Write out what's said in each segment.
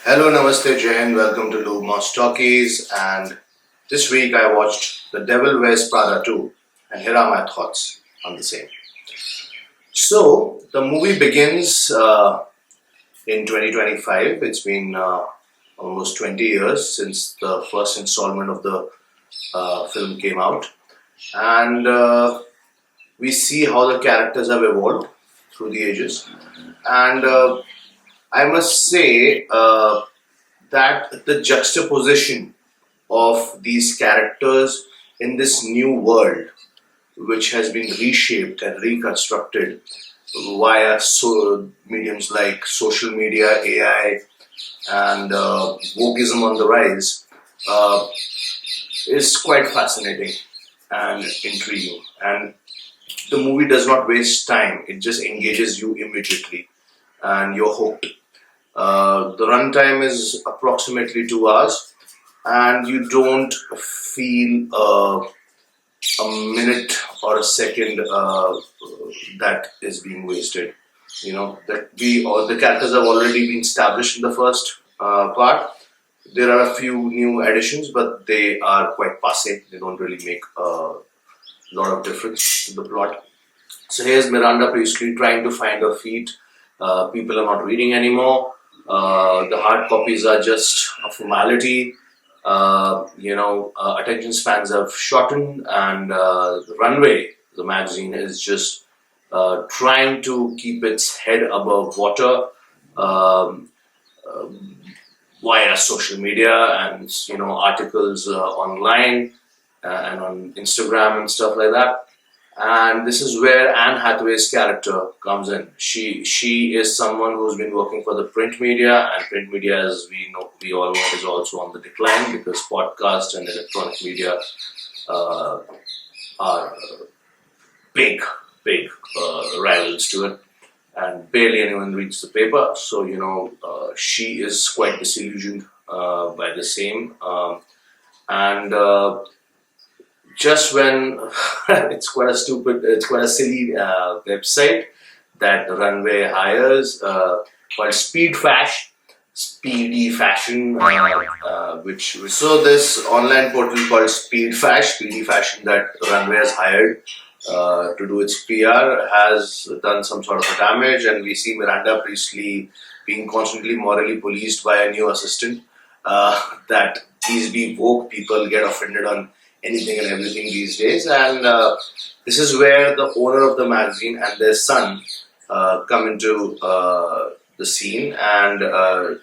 Hello, Namaste, Jai Hind. Welcome to Lumos Talkies. And this week I watched The Devil Wears Prada 2, and here are my thoughts on the same. So, the movie begins in 2025. It's been almost 20 years since the first installment of the film came out. And we see how the characters have evolved through the ages. And I must say that the juxtaposition of these characters in this new world, which has been reshaped and reconstructed via mediums like social media, AI, and wokeism on the rise, is quite fascinating and intriguing. And the movie does not waste time; it just engages you immediately, and you're hooked. The runtime is approximately 2 hours, and you don't feel a minute or a second that is being wasted. You know that the characters have already been established in the first part. There are a few new additions, but they are quite passé. They don't really make a lot of difference to the plot. So here's Miranda Priestley trying to find her feet. People are not reading anymore. The hard copies are just a formality. Attention spans have shortened, and Runway, the magazine, is just trying to keep its head above water via social media and articles online and on Instagram and stuff like that. And this is where Anne Hathaway's character comes in. She is someone who's been working for the print media, and print media, as we all know, is also on the decline because podcast and electronic media are big rivals to it, and barely anyone reads the paper. So she is quite disillusioned by the same, and. Just when it's quite a silly website that Runway hires called Speedy Fashion, so this online portal called Speedy Fashion that Runway has hired to do its PR has done some sort of a damage, and we see Miranda Priestley being constantly morally policed by a new assistant. That these woke people get offended on anything and everything these days, and this is where the owner of the magazine and their son come into the scene, and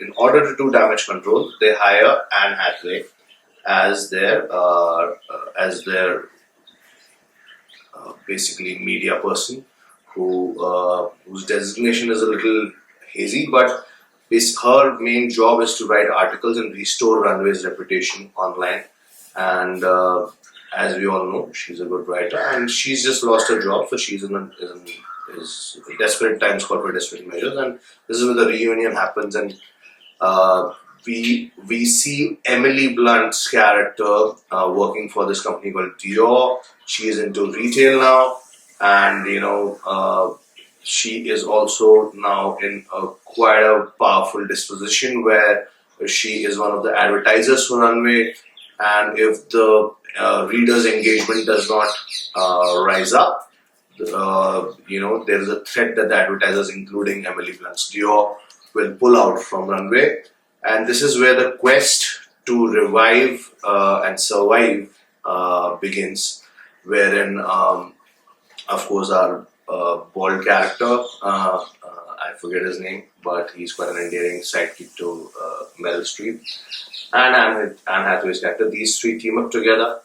in order to do damage control, they hire Anne Hathaway as their basically media person, whose designation is a little hazy, but her main job is to write articles and restore Runway's reputation online. And as we all know, she's a good writer, and she's just lost her job, so she's in desperate times called for desperate measures. And this is where the reunion happens, and we see Emily Blunt's character working for this company called Theroux. She is into retail now, and she is also now in quite a powerful disposition where she is one of the advertisers for Runway. And if the reader's engagement does not rise up, there is a threat that the advertisers, including Emily Blunt's Dior, will pull out from Runway. And this is where the quest to revive and survive begins, wherein, of course, our bald character, I forget his name, but he's quite an endearing sidekick to Meryl Streep, and Anne Hathaway's character. These three team up together,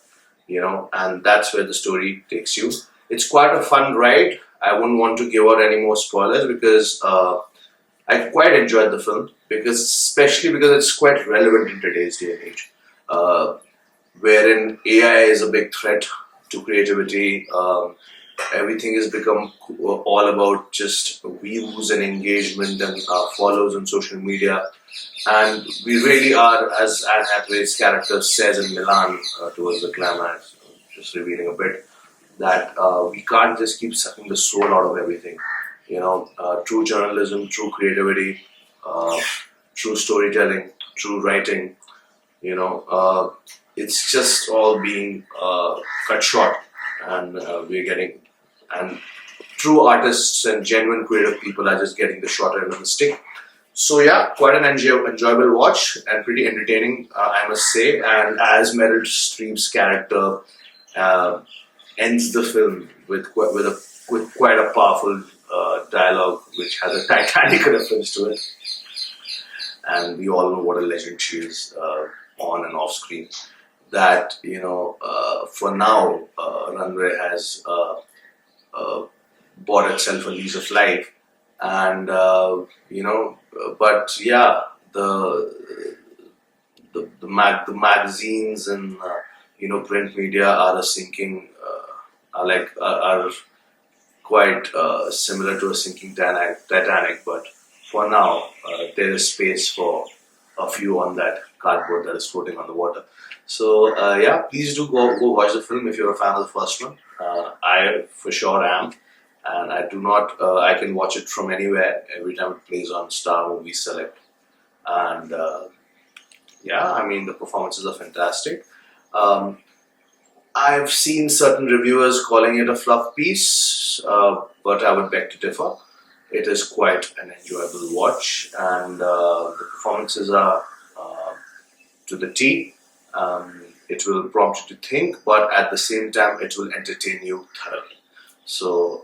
and that's where the story takes you. It's quite a fun ride. I wouldn't want to give out any more spoilers because I quite enjoyed the film, especially because it's quite relevant in today's day and age, wherein AI is a big threat to creativity. Everything has become all about just views and engagement and follows on social media. And we really are, as Anne Hathaway's character says in Milan towards the climax, just revealing a bit, that we can't just keep sucking the soul out of everything. True journalism, true creativity, through storytelling, through writing. It's just all being cut short, and we're getting, and true artists and genuine creative people are just getting the short end of the stick. So yeah, quite an enjoyable watch and pretty entertaining, I must say. And as Meryl Streep's character ends the film with quite a powerful dialogue, which has a Titanic reference to it, and we all know what a legend she is on and off screen. That for now, Runway has bought itself a lease of life, and but yeah, the magazines and print media are are quite similar to a sinking Titanic. But for now, there is space for a few on that cardboard that is floating on the water. So yeah, please do go watch the film if you're a fan of the first one. I for sure am, and I do not. I can watch it from anywhere every time it plays on Star Movie Select, and yeah, I mean the performances are fantastic. I've seen certain reviewers calling it a fluff piece, but I would beg to differ. It is quite an enjoyable watch, and the performances are to the T. It will prompt you to think, but at the same time, it will entertain you thoroughly. So,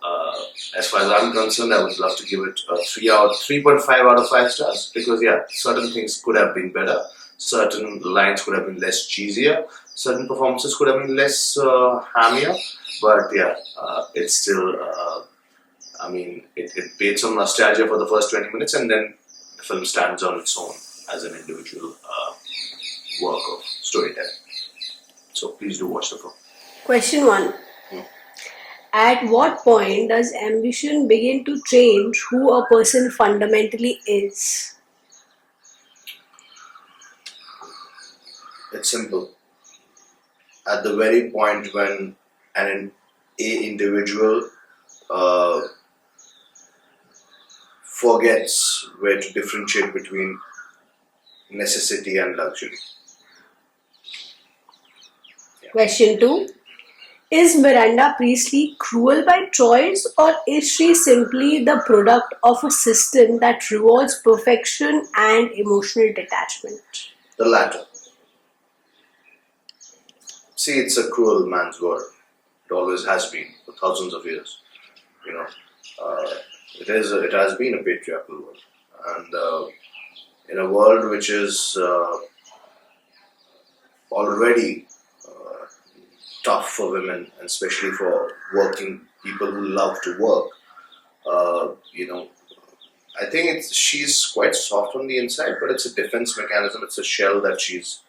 as far as I'm concerned, I would love to give it a 3.5 out of 5 stars, because yeah, certain things could have been better, certain lines could have been less cheesier, certain performances could have been less hammier, but yeah, it's still. I mean, it paid some nostalgia for the first 20 minutes, and then the film stands on its own as an individual work of storytelling. So please do watch the film. Question 1. At what point does ambition begin to change who a person fundamentally is? It's simple. At the very point when an individual forgets where to differentiate between necessity and luxury. Yeah. Question 2. Is Miranda Priestley cruel by choice, or is she simply the product of a system that rewards perfection and emotional detachment? The latter. See, it's a cruel man's world. It always has been for thousands of years. It has been a patriarchal world, and in a world which is already tough for women, and especially for working people who love to work. I think she's quite soft on the inside, but it's a defense mechanism. It's a shell that she's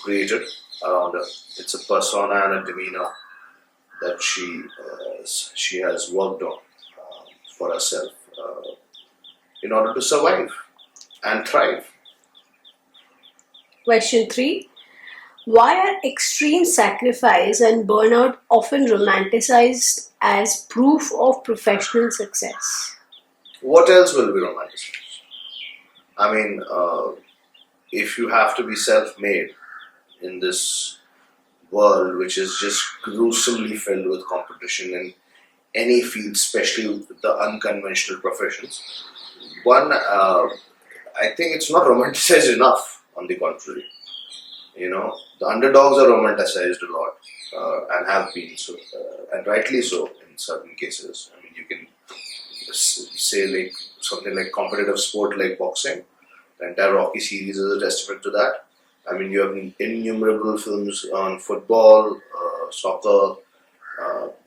created around her. It's a persona and a demeanor that she has worked on for herself in order to survive and thrive. Question 3. Why are extreme sacrifice and burnout often romanticized as proof of professional success? What else will be romanticized? I mean, if you have to be self-made in this world which is just gruesomely filled with competition in any field, especially the unconventional professions, I think it's not romanticized enough, on the contrary. The underdogs are romanticized a lot, and have been so, and rightly so in certain cases. I mean, you can say like something like competitive sport like boxing. The entire Rocky series is a testament to that. I mean, you have innumerable films on football, soccer,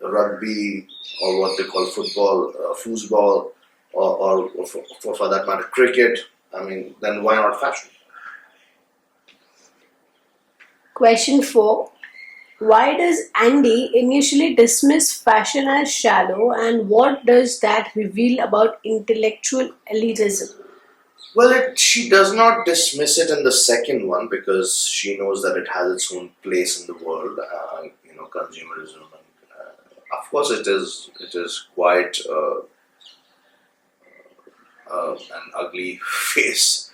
rugby, or what they call football, foosball, or for that matter, cricket. I mean, then why not fashion? Question 4. Why does Andy initially dismiss fashion as shallow, and what does that reveal about intellectual elitism? Well, she does not dismiss it in the second one because she knows that it has its own place in the world, consumerism. And, of course, it is quite an ugly face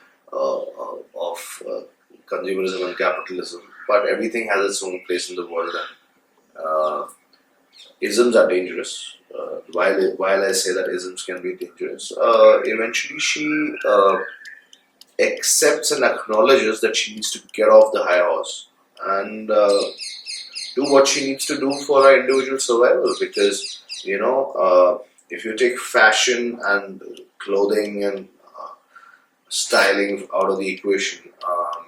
consumerism and capitalism, but everything has its own place in the world, and isms are dangerous. While I say that isms can be dangerous, eventually she accepts and acknowledges that she needs to get off the high horse and do what she needs to do for her individual survival. Because if you take fashion and clothing and styling out of the equation,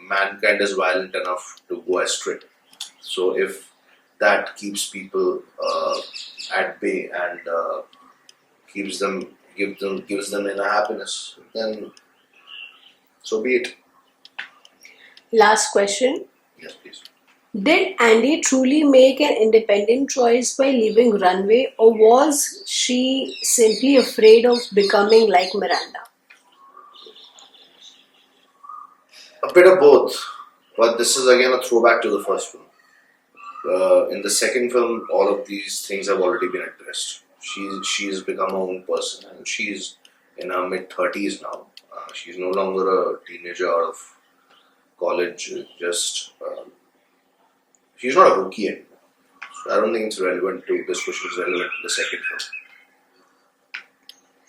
mankind is violent enough to go astray. So if that keeps people at bay and gives them inner happiness, then so be it. Last question. Yes, please. Did Andy truly make an independent choice by leaving Runway, or was she simply afraid of becoming like Miranda? A bit of both, but this is again a throwback to the first film. In the second film, all of these things have already been addressed. She's become her own person, and she's in her mid-30s now. She's no longer a teenager out of college. She's not a rookie anymore. So I don't think it's relevant to this question. Is relevant to the second film.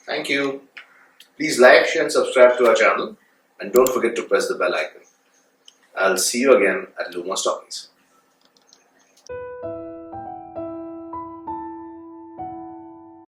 Thank you. Please like, share, and subscribe to our channel, and don't forget to press the bell icon. I'll see you again at Lumos Talkies.